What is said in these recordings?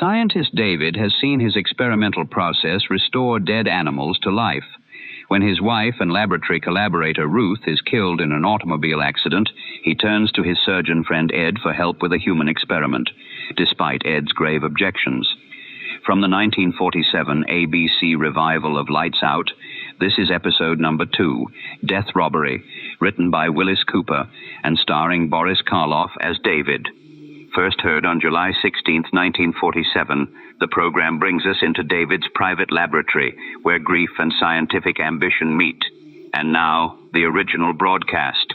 Scientist David has seen his experimental process restore dead animals to life. When his wife and laboratory collaborator Ruth is killed in an automobile accident, he turns to his surgeon friend Ed for help with a human experiment, despite Ed's grave objections. From the 1947 ABC revival of Lights Out, this is episode number 2, Death Robbery, written by Wyllis Cooper and starring Boris Karloff as David. First heard on July 16, 1947, the program brings us into David's private laboratory, where grief and scientific ambition meet. And now, the original broadcast.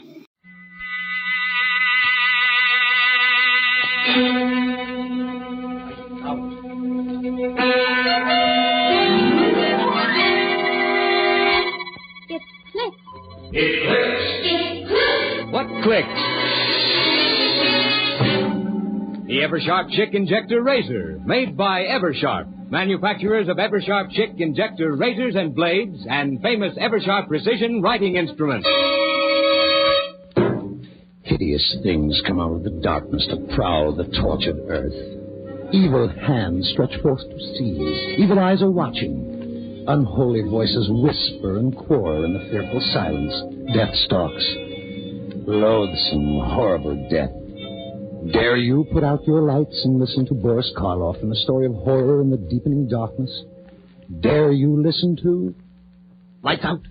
It clicks. It clicks. It clicks. What clicks? The Eversharp Chick Injector Razor, made by Eversharp, manufacturers of Eversharp Chick Injector razors and blades, and famous Eversharp precision writing instruments. Hideous things come out of the darkness to prowl the tortured earth. Evil hands stretch forth to seize. Evil eyes are watching. Unholy voices whisper and quarrel in the fearful silence. Death stalks. Loathsome, horrible death. Dare you put out your lights and listen to Boris Karloff in the story of horror in the deepening darkness? Dare you listen to Lights Out?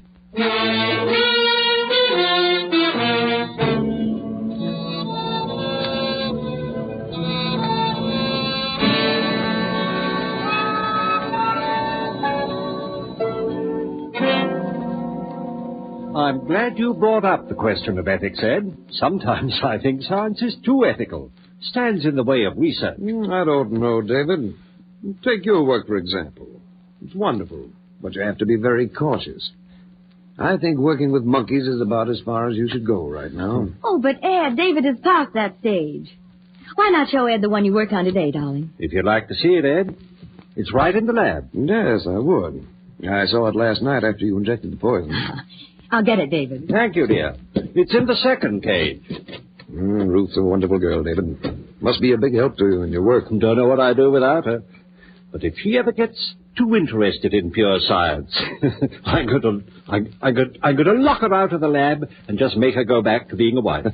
I'm glad you brought up the question of ethics, Ed. Sometimes I think science is too ethical. Stands in the way of research. I don't know, David. Take your work, for example. It's wonderful, but you have to be very cautious. I think working with monkeys is about as far as you should go right now. Oh, but Ed, David is past that stage. Why not show Ed the one you worked on today, darling? If you'd like to see it, Ed, it's right in the lab. Yes, I would. I saw it last night after you injected the poison. I'll get it, David. Thank you, dear. It's in the second cage. Ruth's a wonderful girl, David. Must be a big help to you in your work. Don't know what I'd do without her. But if she ever gets too interested in pure science, I'm going to lock her out of the lab and just make her go back to being a wife.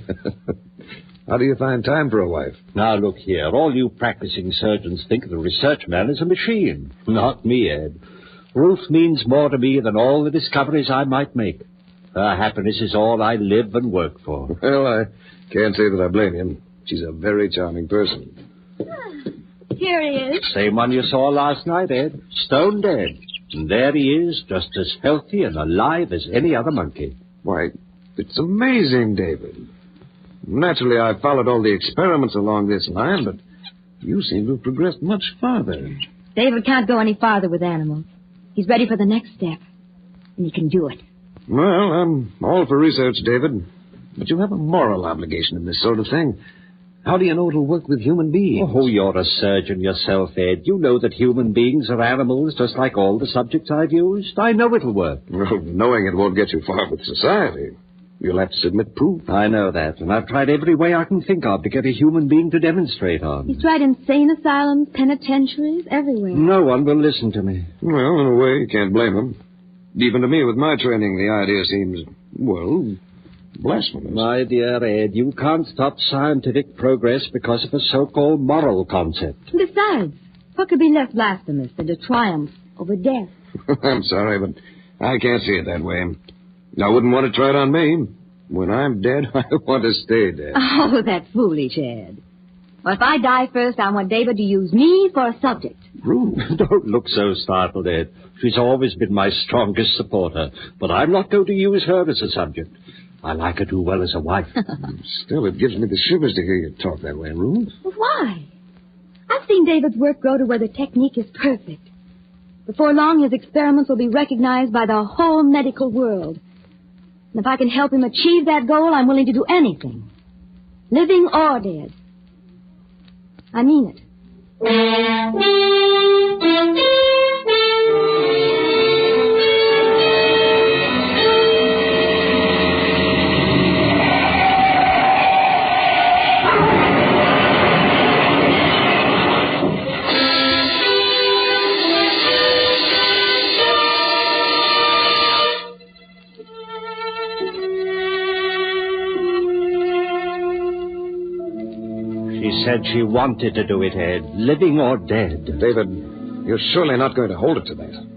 How do you find time for a wife? Now, look here. All you practicing surgeons think the research man is a machine. Not me, Ed. Ruth means more to me than all the discoveries I might make. Her happiness is all I live and work for. Well, I can't say that I blame you. She's a very charming person. Here he is. Same one you saw last night, Ed. Stone dead. And there he is, just as healthy and alive as any other monkey. Why, it's amazing, David. Naturally, I followed all the experiments along this line, but you seem to have progressed much farther. David can't go any farther with animals. He's ready for the next step. And he can do it. Well, I'm all for research, David. But you have a moral obligation in this sort of thing. How do you know it'll work with human beings? Oh, you're a surgeon yourself, Ed. You know that human beings are animals just like all the subjects I've used. I know it'll work. Well, knowing it won't get you far with society. You'll have to submit proof. I know that, and I've tried every way I can think of to get a human being to demonstrate on. He's tried insane asylums, penitentiaries, everywhere. No one will listen to me. Well, in a way, you can't blame him. Even to me, with my training, the idea seems, well, blasphemous. My dear Ed, you can't stop scientific progress because of a so-called moral concept. Besides, what could be less blasphemous than to triumph over death? I'm sorry, but I can't see it that way. I wouldn't want to try it on me. When I'm dead, I want to stay dead. Oh, that's foolish, Ed. Well, if I die first, I want David to use me for a subject. Ruth. Don't look so startled, Ed. She's always been my strongest supporter, but I'm not going to use her as a subject. I like her too well as a wife. Still, it gives me the shivers to hear you talk that way, Ruth. Well, why? I've seen David's work grow to where the technique is perfect. Before long, his experiments will be recognized by the whole medical world. And if I can help him achieve that goal, I'm willing to do anything. Living or dead. I mean it. said she wanted to do it, Ed, living or dead. David, you're surely not going to hold her to that.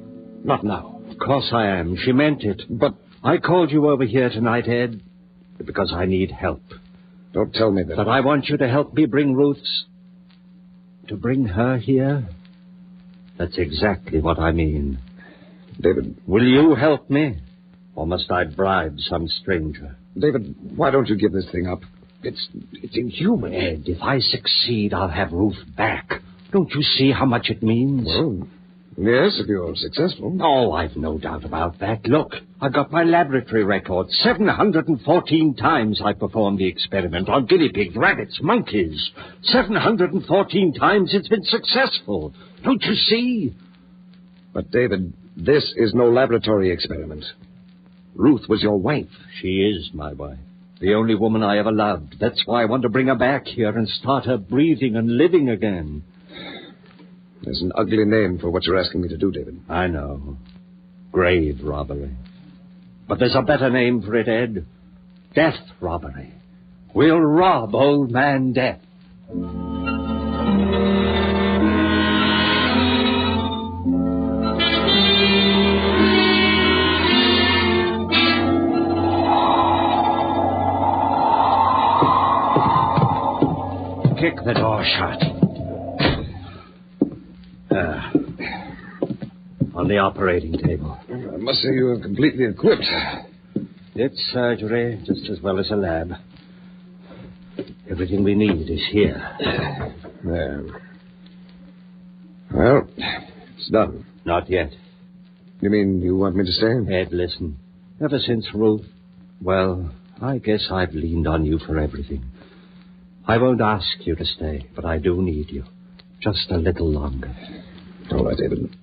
Not now. Of course I am. She meant it. But I called you over here tonight, Ed, because I need help. don't tell me that. But I want you to help me bring Ruth's... To bring her here? That's exactly what I mean. David. Will you help me? Or must I bribe some stranger? David, why don't you give this thing up? It's inhuman. Ed, if I succeed, I'll have Ruth back. Don't you see how much it means? Well, yes, if you're successful. Oh, I've no doubt about that. Look, I've got my laboratory record. 714 times I performed the experiment on guinea pigs, rabbits, monkeys. 714 times it's been successful. Don't you see? But, David, this is no laboratory experiment. Ruth was your wife. She is my wife. The only woman I ever loved. That's why I want to bring her back here and start her breathing and living again. There's an ugly name for what you're asking me to do, David. I know. Grave robbery. But there's a better name for it, Ed. Death robbery. We'll rob old man Death. Kick the door shut. On the operating table. I must say you are completely equipped. It's surgery just as well as a lab. Everything we need is here. There. Well, it's done. Not yet. You mean you want me to stay? Ed, listen. Ever since Ruth, well, I guess I've leaned on you for everything. I won't ask you to stay, but I do need you. Just a little longer. All right, David.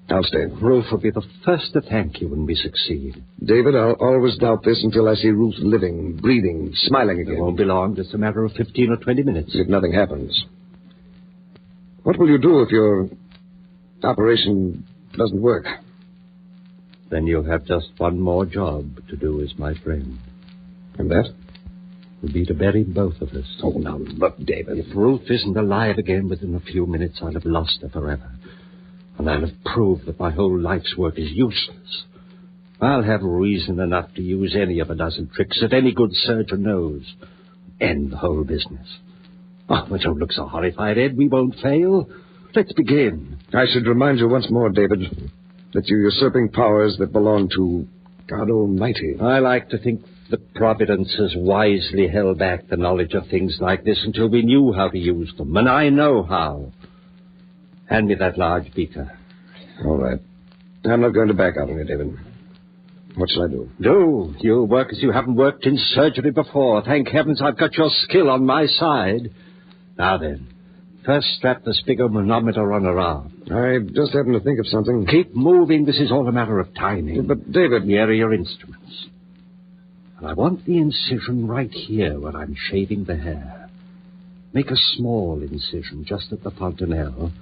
I'll stay. Ruth will be the first to thank you when we succeed. David, I'll always doubt this until I see Ruth living, breathing, smiling again. It won't be long. Just a matter of 15 or 20 minutes. If nothing happens. What will you do if your operation doesn't work? Then you'll have just one more job to do as my friend. And that? Will be to bury both of us. Oh, now, look, David. If Ruth isn't alive again within a few minutes, I'll have lost her forever. And I'll have proved that my whole life's work is useless. I'll have reason enough to use any of a dozen tricks that any good surgeon knows. End the whole business. Oh, but don't look so horrified, Ed. We won't fail. Let's begin. I should remind you once more, David, that you're usurping powers that belong to God Almighty. I like to think that Providence has wisely held back the knowledge of things like this until we knew how to use them, and I know how. Hand me that large beaker. All right. I'm not going to back out on you, David. What shall I do? Do. You'll work as you haven't worked in surgery before. Thank heavens I've got your skill on my side. Now then, first strap the sphygmomanometer on her arm. I just happened to think of something. Keep moving. This is all a matter of timing. But, David... Here are your instruments. And I want the incision right here where I'm shaving the hair. Make a small incision just at the fontanelle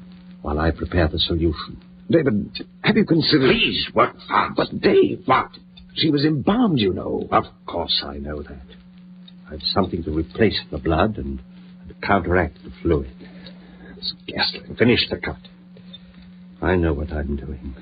while I prepare the solution. David, have you considered... Please, work fast. But, Dave, what? She was embalmed, you know. Of course I know that. I've something to replace the blood and counteract the fluid. It's ghastly. Finish the cut. I know what I'm doing.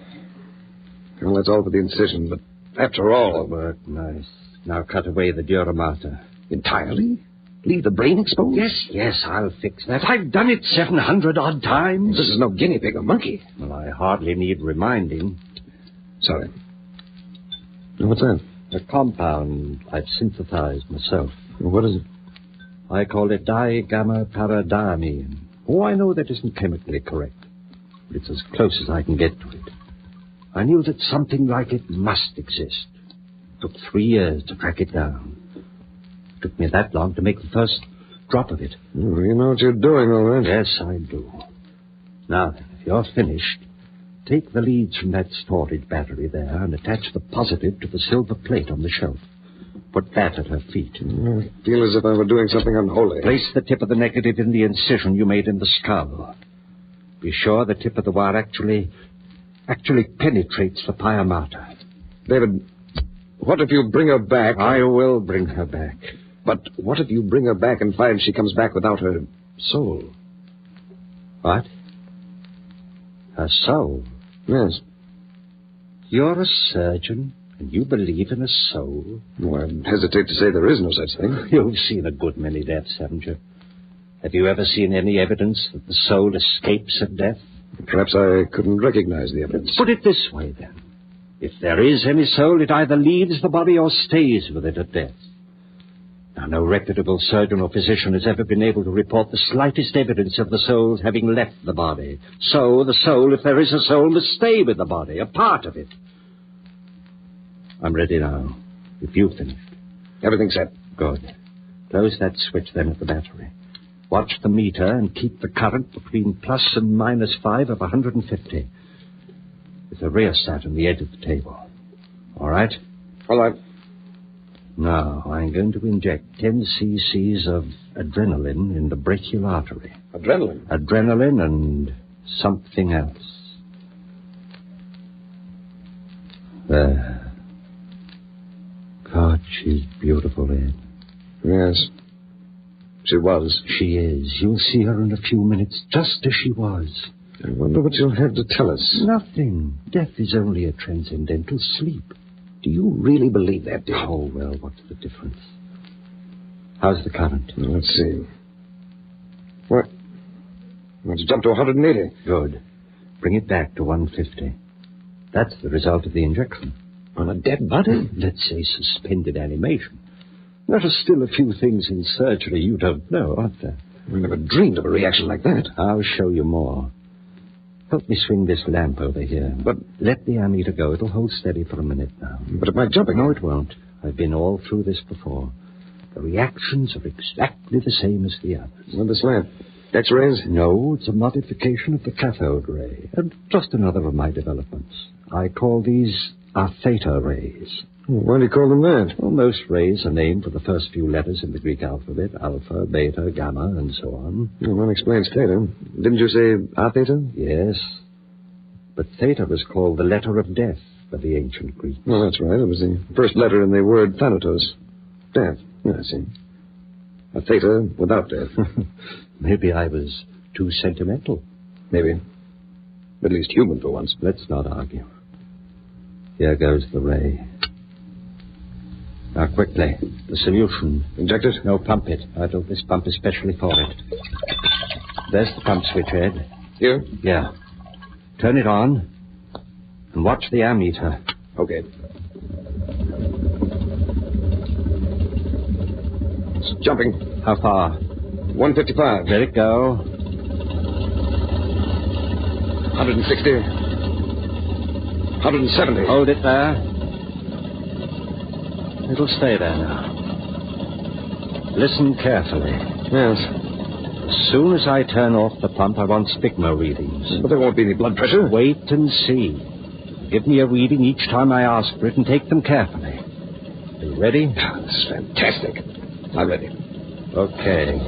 Well, that's all for the incision, but after all... Work nice. Now cut away the dura mater. Entirely? Leave the brain exposed? Yes, I'll fix that. I've done it 700-odd times. This is no guinea pig or monkey. Well, I hardly need reminding. Sorry. What's that? A compound I've synthesized myself. What is it? I call it digamma-paradiamine. Oh, I know that isn't chemically correct, but it's as close as I can get to it. I knew that something like it must exist. It took 3 years to track it down. It took me that long to make the first drop of it. Oh, you know what you're doing, all right. Yes, I do. Now, then, if you're finished, take the leads from that storage battery there and attach the positive to the silver plate on the shelf. Put that at her feet. I feel as if I were doing something unholy. Place the tip of the negative in the incision you made in the skull. Be sure the tip of the wire actually penetrates the pia mater. David, what if you bring her back? I will bring her back. But what if you bring her back and find she comes back without her Soul. What? A soul? Yes. You're a surgeon, and you believe in a soul? Well, I hesitate to say there is no such thing. You've seen a good many deaths, haven't you? Have you ever seen any evidence that the soul escapes at death? Perhaps I couldn't recognize the evidence. Put it this way, then. If there is any soul, it either leaves the body or stays with it at death. Now, no reputable surgeon or physician has ever been able to report the slightest evidence of the soul's having left the body. So, the soul, if there is a soul, must stay with the body, a part of it. I'm ready now, if you've finished. Everything's set. Good. Close that switch, then, at the battery. Watch the meter and keep the current between plus and minus 5 of 150. There's a rheostat on the edge of the table. All right? All right. Now, I'm going to inject 10 cc's of adrenaline in the brachial artery. Adrenaline? Adrenaline and something else. There. God, she's beautiful, Ed. Yes. She was. She is. You'll see her in a few minutes, just as she was. I wonder what you'll have to tell us. Nothing. Death is only a transcendental sleep. Do you really believe that, Dick? Oh, well, what's the difference? How's the current? Let's see. What? It's jumped to 180. Good. Bring it back to 150. That's the result of the injection. On a dead body? Let's say suspended animation. There are still a few things in surgery you don't know, aren't there? I never dreamed of a reaction like that. I'll show you more. Help me swing this lamp over here. But let the ammeter go. It'll hold steady for a minute now. But it might jump again. No, it won't. I've been all through this before. The reactions are exactly the same as the others. Well, this lamp. X-rays? No, it's a modification of the cathode ray. And just another of my developments. I call these theta rays. Why do you call them that? Well, most rays are named for the first few letters in the Greek alphabet. Alpha, beta, gamma, and so on. Well, that explains theta. Didn't you say theta? Yes. But theta was called the letter of death by the ancient Greeks. Well, that's right. It was the first letter in the word thanatos. Death. Yeah, I see. A theta without death. Maybe I was too sentimental. Maybe. At least human for once. Let's not argue. Here goes the ray. Now, quickly, the solution. Inject it? No, pump it. I built this pump especially for it. There's the pump switch, Ed. Here? Yeah. Turn it on and watch the ammeter. Okay. It's jumping. How far? 155. Let it go. 160. 170. Hold it there. It'll stay there now. Listen carefully. Yes. As soon as I turn off the pump, I want spigma readings. But there won't be any blood pressure. Wait and see. Give me a reading each time I ask for it and take them carefully. Are you ready? This is fantastic. I'm ready. Okay.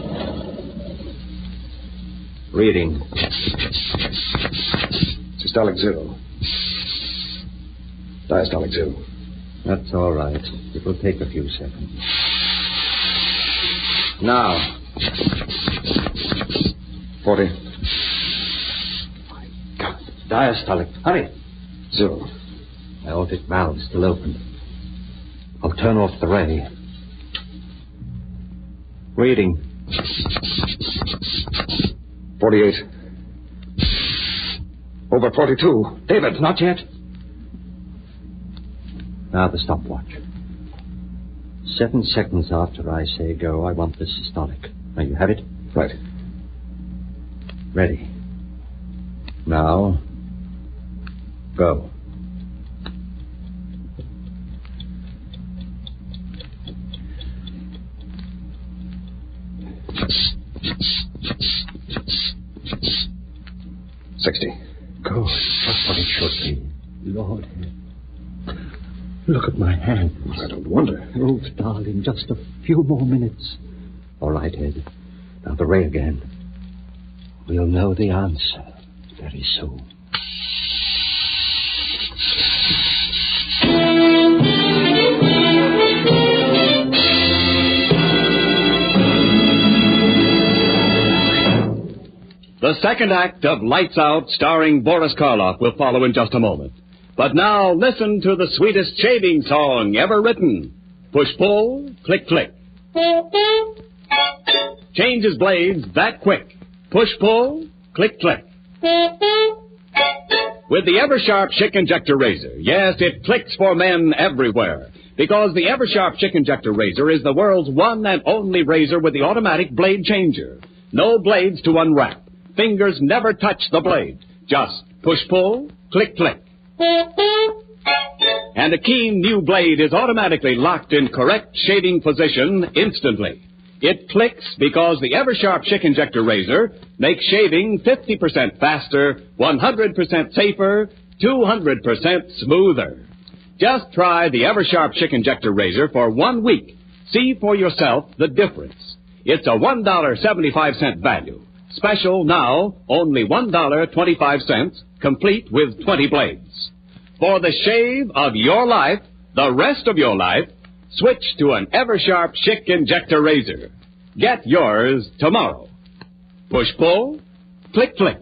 Reading. Systolic 0. Diastolic 0. That's all right. It will take a few seconds. Now. 40. My God. Diastolic. Hurry. 0. My aortic valve is still open. I'll turn off the ray. Reading. 48. Over 42. David, not yet. Now the stopwatch. 7 seconds after I say go, I want the systolic. Now you have it? Right. Ready. Now, go. Good. Just what it should be. Lord, look at my hand. I don't wonder. Oh, darling, just a few more minutes. All right, Ed. Now the ray again. We'll know the answer very soon. The second act of Lights Out, starring Boris Karloff, will follow in just a moment. But now, listen to the sweetest shaving song ever written. Push-pull, click-click. Changes blades that quick. Push-pull, click-click. With the Eversharp Schick Injector Razor, yes, it clicks for men everywhere. Because the Eversharp Schick Injector Razor is the world's one and only razor with the automatic blade changer. No blades to unwrap. Fingers never touch the blade. Just push-pull, click-click. And a keen new blade is automatically locked in correct shaving position instantly. It clicks because the Eversharp Schick Injector Razor makes shaving 50% faster, 100% safer, 200% smoother. Just try the Eversharp Schick Injector Razor for 1 week. See for yourself the difference. It's a $1.75 value. Special now, only $1.25, complete with 20 blades. For the shave of your life, the rest of your life, switch to an Eversharp Schick Injector Razor. Get yours tomorrow. Push-pull, click-click.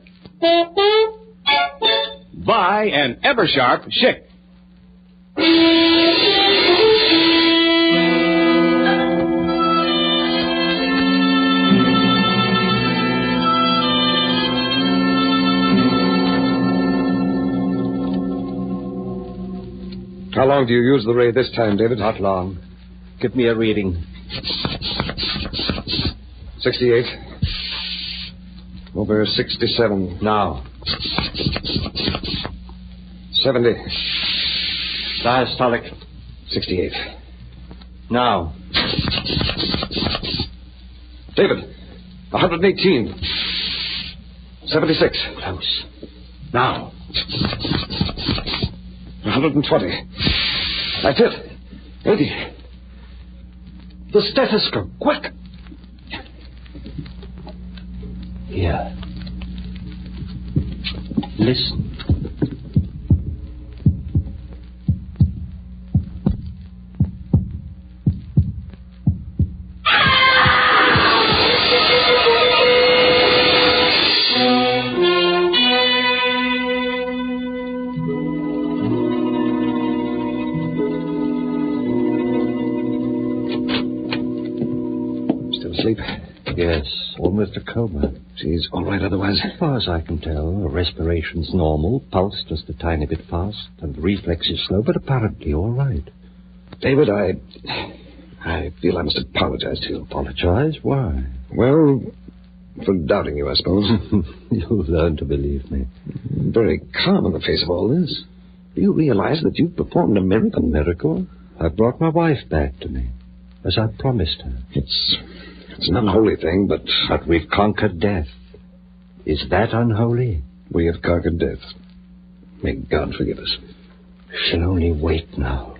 Buy an Eversharp Schick. How long do you use the ray this time, David? Not long. Give me a reading. 68. Over 67. Now. 70. Diastolic. 68. Now. David, 118. 76. Close. Now. 120. That's it. 80. The stethoscope. Quick. Here. Listen. Still asleep? Yes, almost a coma. She's all right otherwise? As far as I can tell, her respiration's normal, pulse just a tiny bit fast, and the reflex is slow, but apparently all right. David, I feel I must apologize to you. Apologize? Why? Well, for doubting you, I suppose. You'll learn to believe me. Very calm in the face of all this. Do you realize that you've performed a miracle? A miracle? I brought my wife back to me, as I promised her. It's an unholy thing, but... But we've conquered death. Is that unholy? We have conquered death. May God forgive us. She'll only wait now.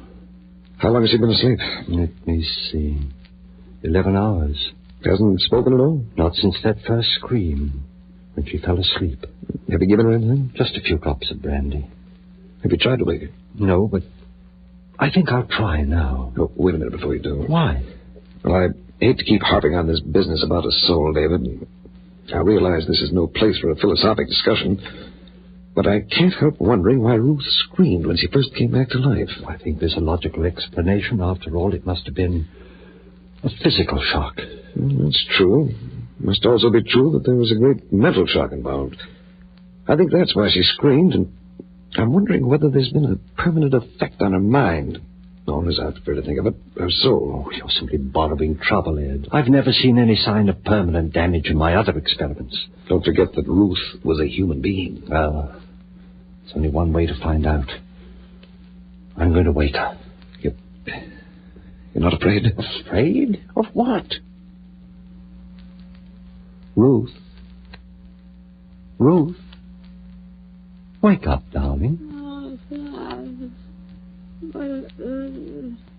How long has she been asleep? Let me see. 11 hours. Hasn't spoken at all? Not since that first scream, when she fell asleep. Have you given her anything? Just a few drops of brandy. Have you tried to wake her? No, but I think I'll try now. Oh, wait a minute before you do. Why? Well, I hate to keep harping on this business about a soul, David. I realize this is no place for a philosophic discussion, but I can't help wondering why Ruth screamed when she first came back to life. I think there's a logical explanation. After all, it must have been a physical shock. That's true. It must also be true that there was a great mental shock involved. I think that's why she screamed, and I'm wondering whether there's been a permanent effect on her mind. Or, as I prefer to think of it, her soul. Oh, you're simply borrowing trouble, Ed. I've never seen any sign of permanent damage in my other experiments. Don't forget that Ruth was a human being. Well, there's only one way to find out. I'm going to wake her. You're not afraid? Afraid? Of what? Ruth. Ruth. Wake up, darling.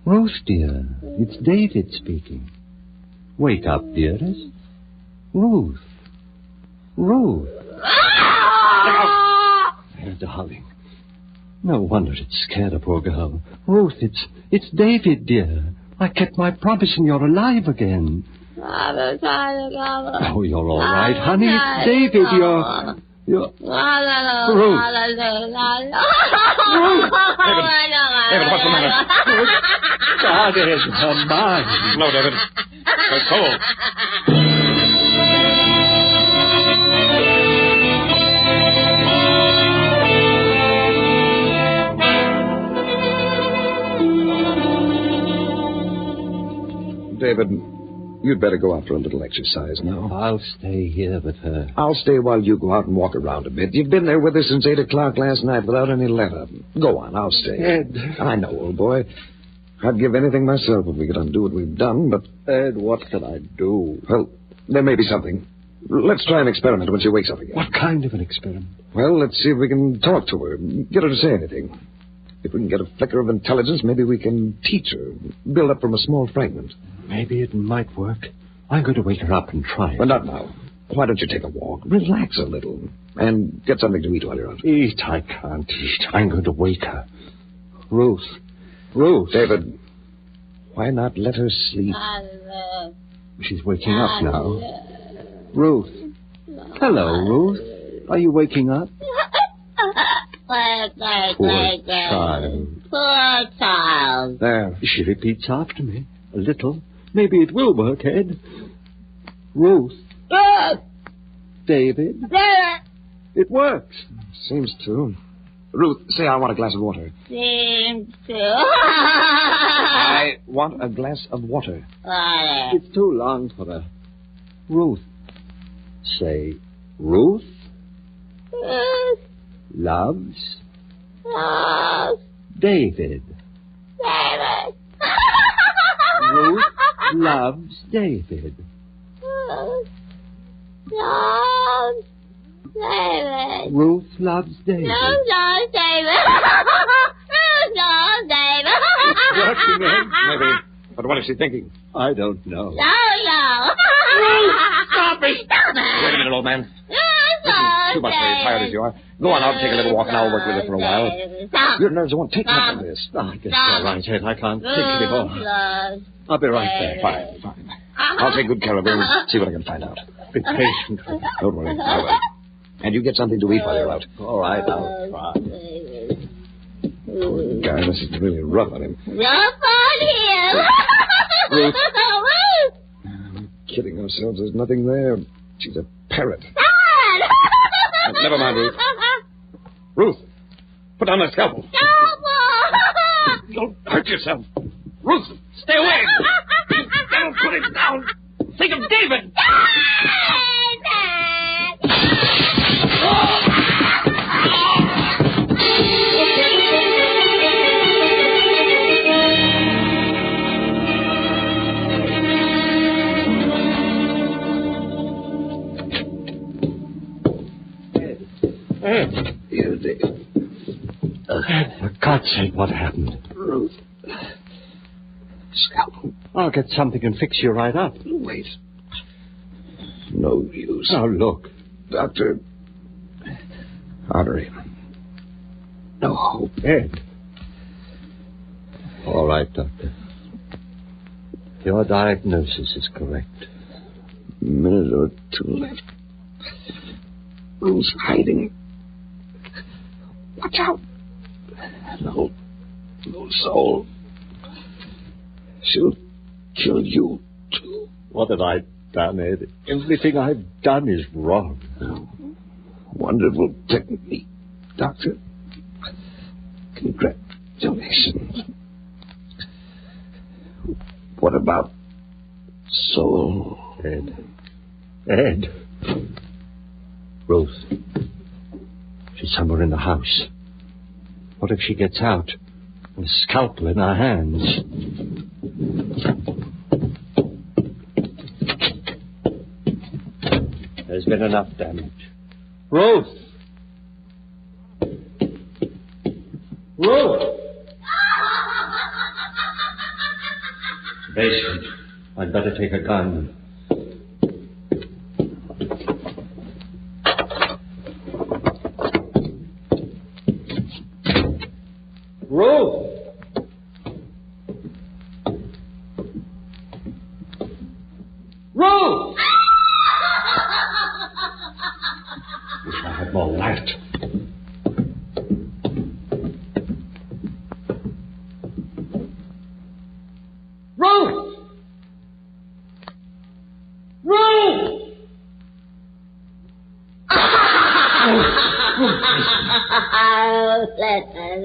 Ruth, dear. It's David speaking. Wake up, dearest. Ruth. Ruth. There, darling. No wonder it scared a poor girl. Ruth, it's David, dear. I kept my promise and you're alive again. Oh, you're all right, honey. David, you're... Ruth. David, what's the matter? God is her mind. No, David. Her soul. David, you'd better go out for a little exercise now. I'll stay here with her. I'll stay while you go out and walk around a bit. You've been there with us since 8 o'clock last night without any letter. Go on, I'll stay. Ed. I know, old boy. I'd give anything myself if we could undo what we've done, but... Ed, what can I do? Well, there may be something. Let's try an experiment when she wakes up again. What kind of an experiment? Well, let's see if we can talk to her, get her to say anything. If we can get a flicker of intelligence, maybe we can teach her, build up from a small fragment. Maybe it might work. I'm going to wake her up and try it. But not now. Why don't you take a walk, relax a little, and get something to eat while you're out? Eat, I can't eat. I'm going to wake her. Ruth. David, why not let her sleep? She's waking up now. Ruth. Hello, Ruth. Are you waking up? Poor child. There. She repeats after me. A little. Maybe it will work, Ed. Ruth. David. It works. Seems to. Ruth, say I want a glass of water. Seems to. I want a glass of water. It's too long for her. Ruth. Say, Ruth loves David. Ruth loves David. Ruth loves David. Working, eh? Maybe. But what is she thinking? I don't know. Stop me! Wait a minute, old man. Too much for you, tired as you are. Go on out and take a little walk, and I'll work with her for a while. Your nerves won't take much of this. I guess you're right, Ed. I can't think anymore. I'll be right back. Fine. I'll take good care of her and see what I can find out. Be patient. Don't worry, I will. And you get something to eat while you're out. All right, I'll try. God, this is really rough on him. Rough on him. Ruth. We're kidding ourselves. There's nothing there. She's a parrot. Never mind, Ruth. Ruth, put down that scalpel. Don't hurt yourself. Ruth, stay away. Don't put it down. Think of David. Here, David. For God's sake, what happened? Ruth. Scalpel. I'll get something and fix you right up. Wait. No use. Now, look. Doctor. Artery. No hope. Ed. All right, Doctor. Your diagnosis is correct. A minute or two left. Ruth's hiding. Watch out. No soul. She'll kill you, too. What have I done, Ed? Everything I've done is wrong. Oh, wonderful technique, Doctor. Congratulations. What about soul? Ed. Ruth. She's somewhere in the house. What if she gets out? With a scalpel in her hands. There's been enough damage. Ruth! Basement. I'd better take a gun.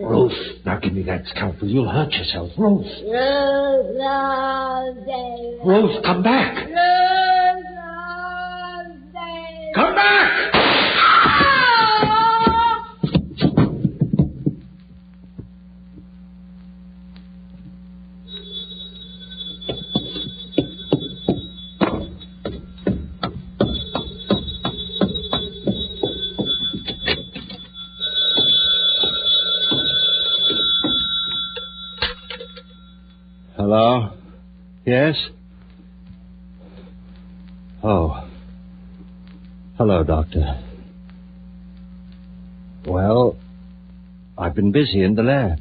Ruth, now give me that scalpel. You'll hurt yourself. Ruth. Ruth, come back. Come back! Hello? Yes? Oh. Hello, Doctor. Well, I've been busy in the lab.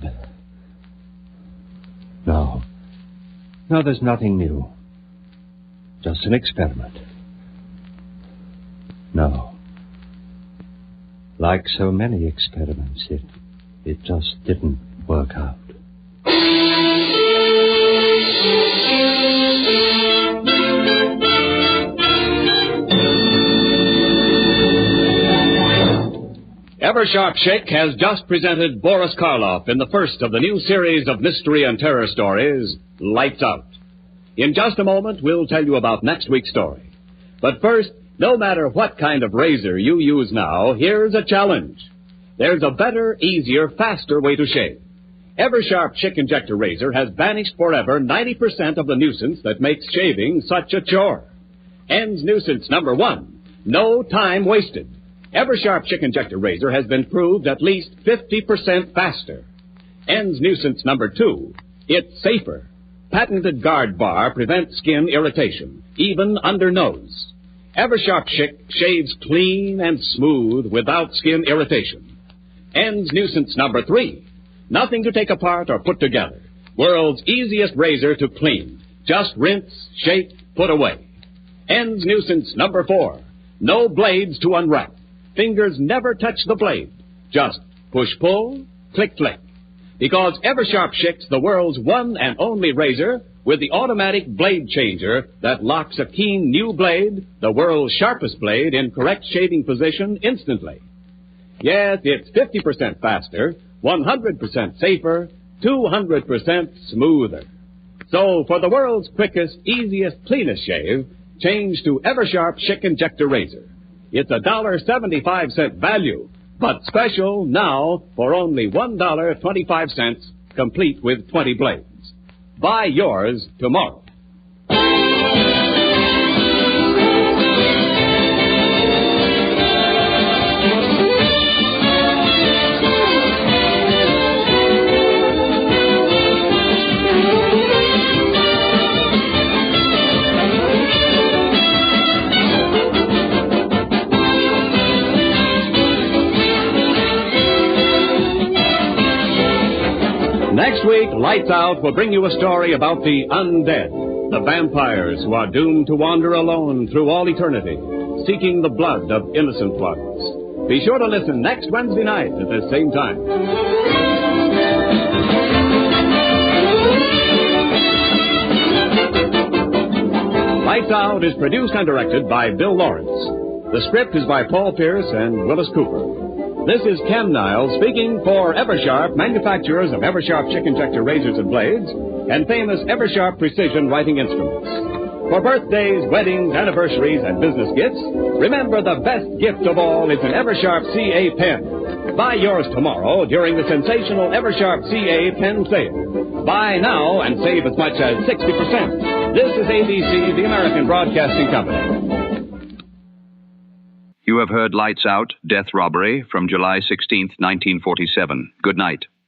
No, there's nothing new. Just an experiment. No. Like so many experiments, it just didn't work out. Eversharp Chick has just presented Boris Karloff in the first of the new series of mystery and terror stories, Lights Out. In just a moment, we'll tell you about next week's story. But first, no matter what kind of razor you use now, here's a challenge. There's a better, easier, faster way to shave. Eversharp Chick Injector Razor has banished forever 90% of the nuisance that makes shaving such a chore. Ends nuisance number 1, no time wasted. Eversharp Chick Injector Razor has been proved at least 50% faster. Ends nuisance number 2, it's safer. Patented guard bar prevents skin irritation, even under nose. Eversharp Chick shaves clean and smooth without skin irritation. Ends nuisance number 3, nothing to take apart or put together. World's easiest razor to clean. Just rinse, shake, put away. Ends nuisance number 4, no blades to unwrap. Fingers never touch the blade. Just push-pull, click-click. Because Eversharp Chick's the world's one and only razor with the automatic blade changer that locks a keen new blade, the world's sharpest blade, in correct shaving position instantly. Yes, it's 50% faster, 100% safer, 200% smoother. So for the world's quickest, easiest, cleanest shave, change to Eversharp Chick Injector Razor. It's a $1.75 value, but special now for only $1.25, complete with 20 blades. Buy yours tomorrow. Next week, Lights Out will bring you a story about the undead, the vampires who are doomed to wander alone through all eternity, seeking the blood of innocent ones. Be sure to listen next Wednesday night at the same time. Lights Out is produced and directed by Bill Lawrence. The script is by Paul Pierce and Wyllis Cooper. This is Ken Niles speaking for Eversharp, manufacturers of Eversharp Chick Injector razors and blades, and famous Eversharp precision writing instruments. For birthdays, weddings, anniversaries, and business gifts, remember the best gift of all is an Eversharp CA pen. Buy yours tomorrow during the sensational Eversharp CA pen sale. Buy now and save as much as 60%. This is ABC, the American Broadcasting Company. You have heard Lights Out, Death Robbery from July 16, 1947. Good night.